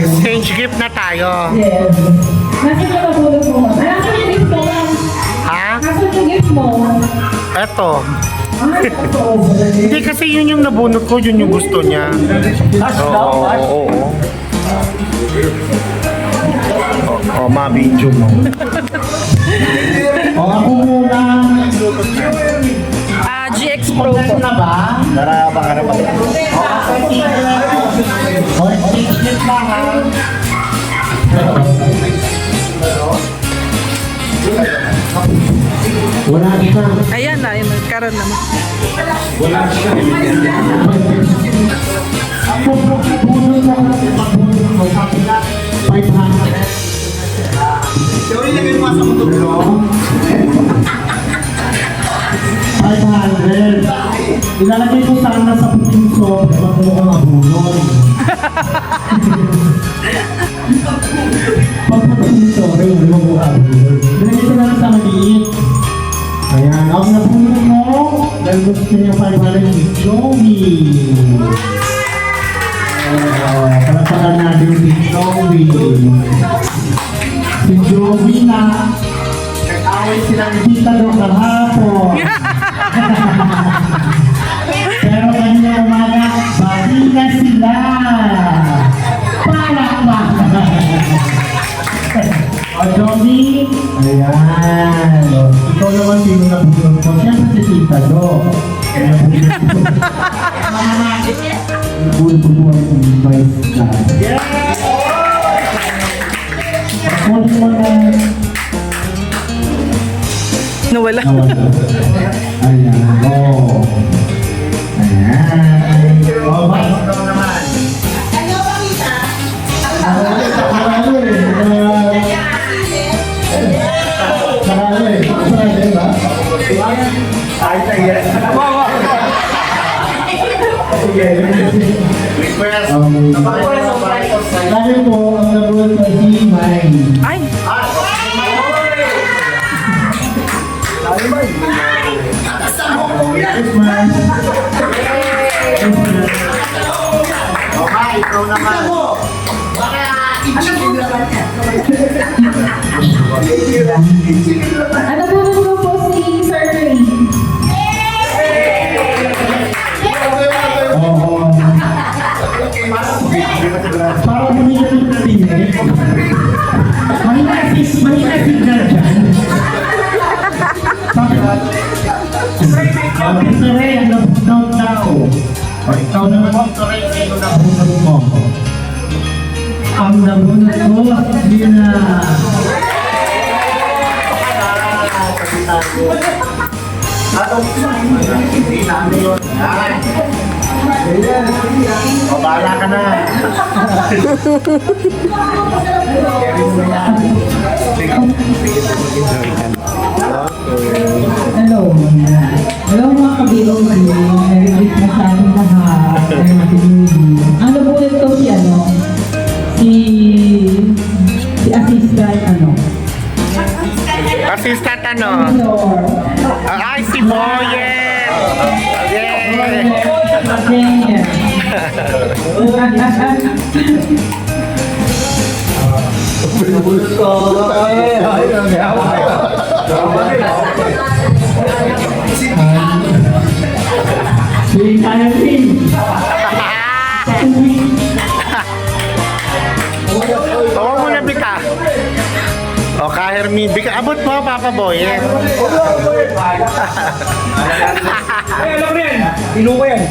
Exchange gift na tayo. Yes. Nasaan yung nabulog mo? Nasaan yung gift mo? Ha? Nasaan yung gift mo? Eto. Ay, ito. Hindi kasi yun yung nabunot ko, yun yung gusto niya. Oo. Oo, ma-video mo. Ako muna. GX Pro po. Na ba? Naraba ka na ba? Tignan ba ha? Wala siya. Ayan na, yung nagkaroon naman. Wala siya. Ang puno mo kasi magbunod mo sa pila 500. Yung ilagay mo sa motor ko. 500. Ilalagay ko sana sa puso ba't mo ka mabunod. Pag puso, rin mo mo ka mabunod. Ilalagay ko lang sa maliit. Ayan, ang nabunod mo, dahil gusto niya 500 si Joey. Palagpakan natin si Joey. Si Joey na nag-away silang tita doon kahapon. Pero kanina umaga, bati na sila. Palakpak. O Joey, ayan. Ikaw naman sino na bubulong mo. Siyempre si tita doon. Kaya bubulong ko ay invite ka. Ako naman Nawala. ayan, oh. Ayan. Oh, ba? Lagi po, ang nabuhat na si May. Ay! Christmas. Okay, ikaw naman. Ano po nabulog po si Sir Ray? Oo. Para bumili ng kabinet. Mahina signal dyan. Mr. Ray, ang nabunod daw. O ikaw naman, Mr. Ray, sino nabunod mo? Ang nabunod ko, sila. O, bahala ka na. Hello. Hello mga kabilong ko. Merry Christmas sa ating lahat. Merry Happy. Ang nabulog ko si ano? Si assistant ano? Assistant ano? Lord. Ay, si Boyen! Yay! Ganyan. Si Kayapin. Huwag mo na bika. O, Hermin, bika. Abot mo, Papa Boyen. Ay, alam mo yan. Ilo ko yan.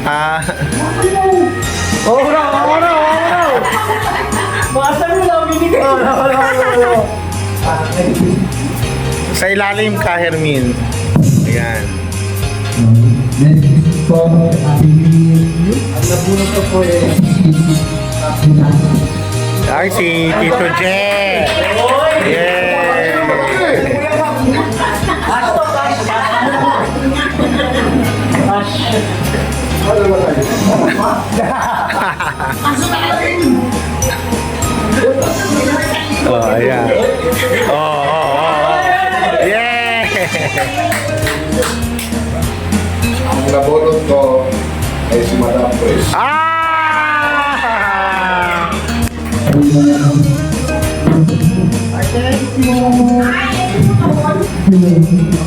Ah, Oo na. Masa mo lang, binigay. sa ilalim ka, Hermin. Ayan. Ang nabunod ko po eh. Ay, si Tito J. Yay!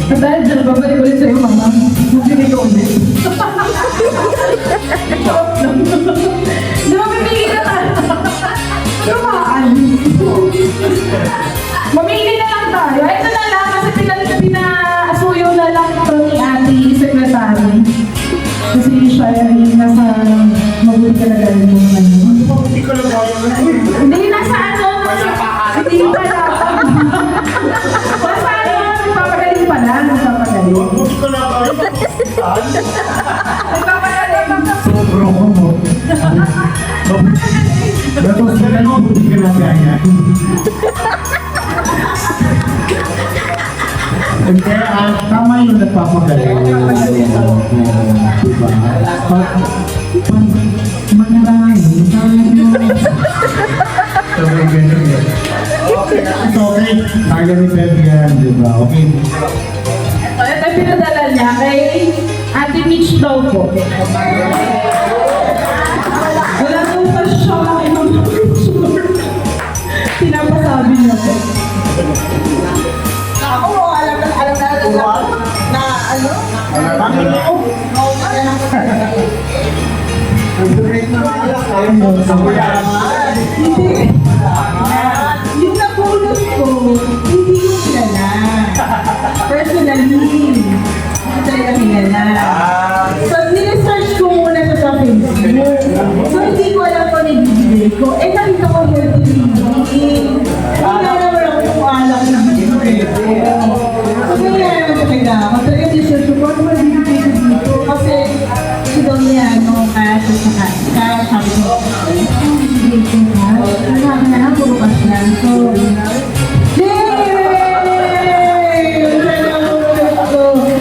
At dahil dyan, babalik ulit sa'yo, mama. Bumili ko ulit. Di ba pipili ka tayo? Tumaan. Mamili na lang tayo. Ito na lang, kasi pinasuyo na lang ito ni ate secretary. Kasi siya yung nasa mabuti ka na galing mo. Hindi, nasa ano, hindi pa dapat. Basta ano, nagpapagaling pa lang, nagpapagaling. Nagpapagaling. Sobrang mo. Tapos na lang, buti ka na kaya. Hindi, tama yung nagpapagaling. Diba? Manarangin, sabay ganun yun. It's okay. Kaya ni Pepe yan, diba? Okay. Ito yung pinadala niya kay Ate Mitch daw po. Wala daw pa siya ibang picture. Pinapasabi niya po. Ako, alam na ano? Yung napulot ko, hindi ko kilala. Personally, hindi talaga kilala. So, niresearch ko muna sa Facebook. So, hindi ko alam kung nabibigay ko. Eh, nakita ko healthy living. Hindi naman ako kung alam na bibigay ko. So, kaya naman talaga ako. Talaga niresearch ko, ano ba bibigay ko dito? Kasi, si Don Liano, kaya sabi ko, bibigay ko na. Ang sabi na, puro cash lang. So,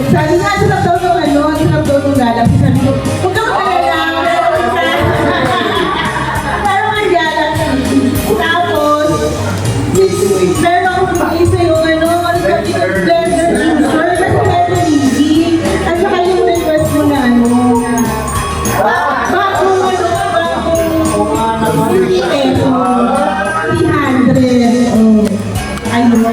sabi nga, sarap daw nung ano, sarap daw nung lalaki. Sabi ko, huwag kang magalala. Parang ang galaxy. Tapos, meron akong bigay sa'yo, ano, ang sabi ko, blender insert, kasi meron hindi. At saka yung request mo na, ano, bagong 50 peso, 300. Oh. Ayun, diba?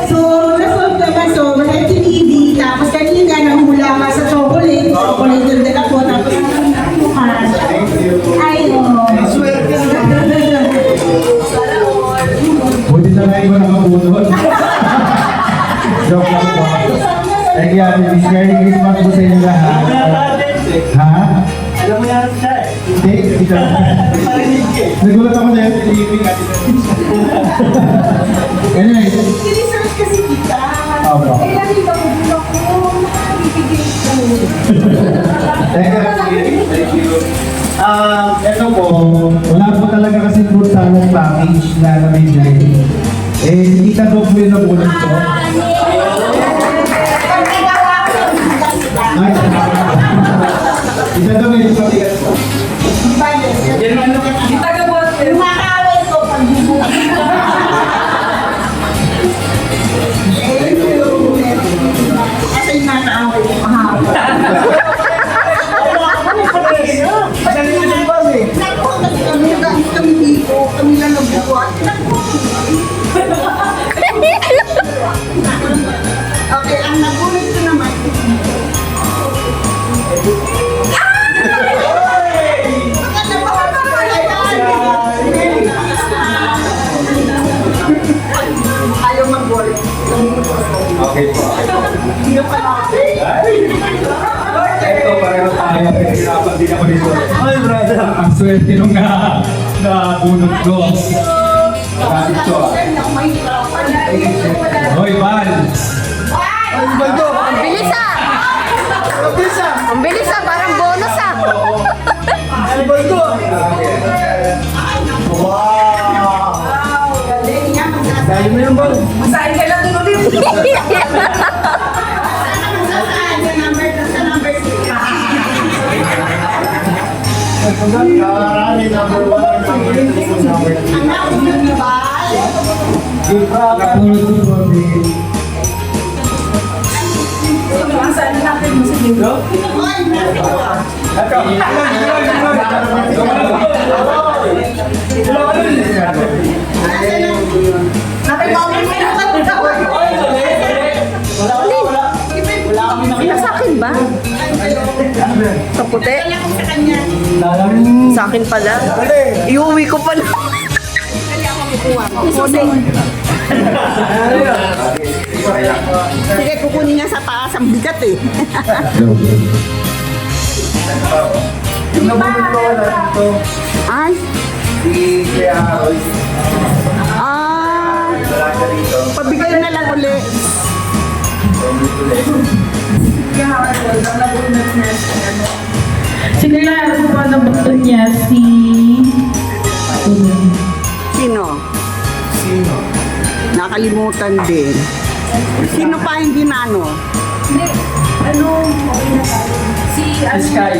So, nasolve naman. So, wala TV. Tapos kanina, nahula ka sa chocolate. Chocolate yung dala ko. Tapos, ayun. Buti na ngayon ko nakabunod. Joke lang po. Thank you, Ate Miss. Merry Christmas po sa inyo lahat. Ha? Alam mo yan siya eh. Hindi, ikaw. Nagulat ako na yung TV. Anyway. I-research kasi kita. Opo. Eh, nakita ko din ako. Ibigay ko. Thank you. Ito po, wala po talaga kasi fruit salad package na nabibili. Eh, kita daw po yung nabunod ko. Ay, isa daw yung patigas ko. Yung makawin ko pag kasi nakaaway ko kahapon. Madali mo siya boss eh. Naku, kasi kami dito, kami lang nagbubuhat. Okay, ang nagulit ko naman. Ayaw mag-work. Okay po. Hindi pa na. Ito, pareho tayo. Hirapan din ako dito. Ay, brother. Ang swerte nung nabunod ko. Sabi ko. Hoy, Val! Ang bilis ah! Ang bilis ah! Parang bonus ah! Ay, baldo. Dali mo yung bal. Masahin ka lang dun ulit. Saan yung number? Sa number 6. Karami, number 1, number 2, number 3. Ang nakulit ni Val. Napulot ko po, Saan natin mo sa libro? Ay, Ito. Sa akin ba? Sa puti? Sa akin pala? Iuwi ko pala. Isusing. Sige, kukunin niya sa taas. Ang bigat eh. Yung nabunod ko wala dito. Ay. Si Kuya Harold. Wala ka dito. Pabigay na lang uli. Si Kuya Harold po nabutan niya si... Sino? Sino? Nakalimutan din. Sino pa hindi na ano? Sky.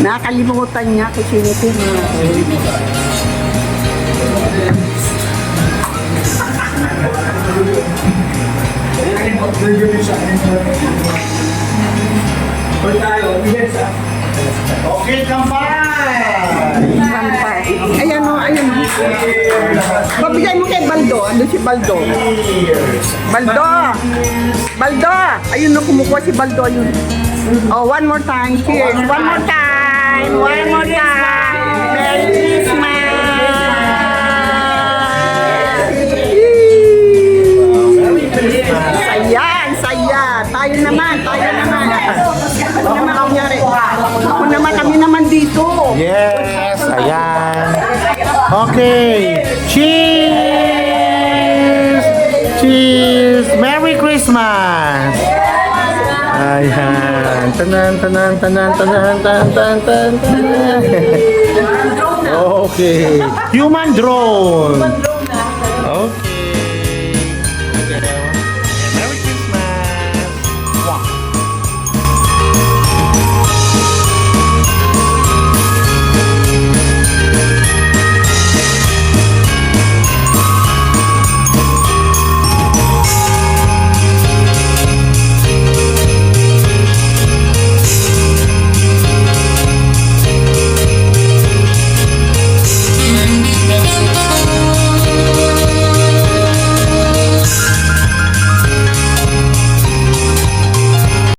Nakalimutan niya kung sino. Okay, kampay! Ayan o, ayan. Pabigay mo kay Baldo. Ano si Baldo? Baldo! Baldo! Ayun na, kumukuha si Baldo. Ayun. Oh, one more time. Cheers. One more time. One more time. Merry Christmas. Saya, saya. Tayo naman, tayo naman. Ano naman nangyari? Ako naman, kami naman dito. Yes, ayan. Okay, cheers! Cheers! Merry Christmas! Ayan. Tanan, tanan, tanan, tanan, tanan, tanan, tanan. Okay. Human drone.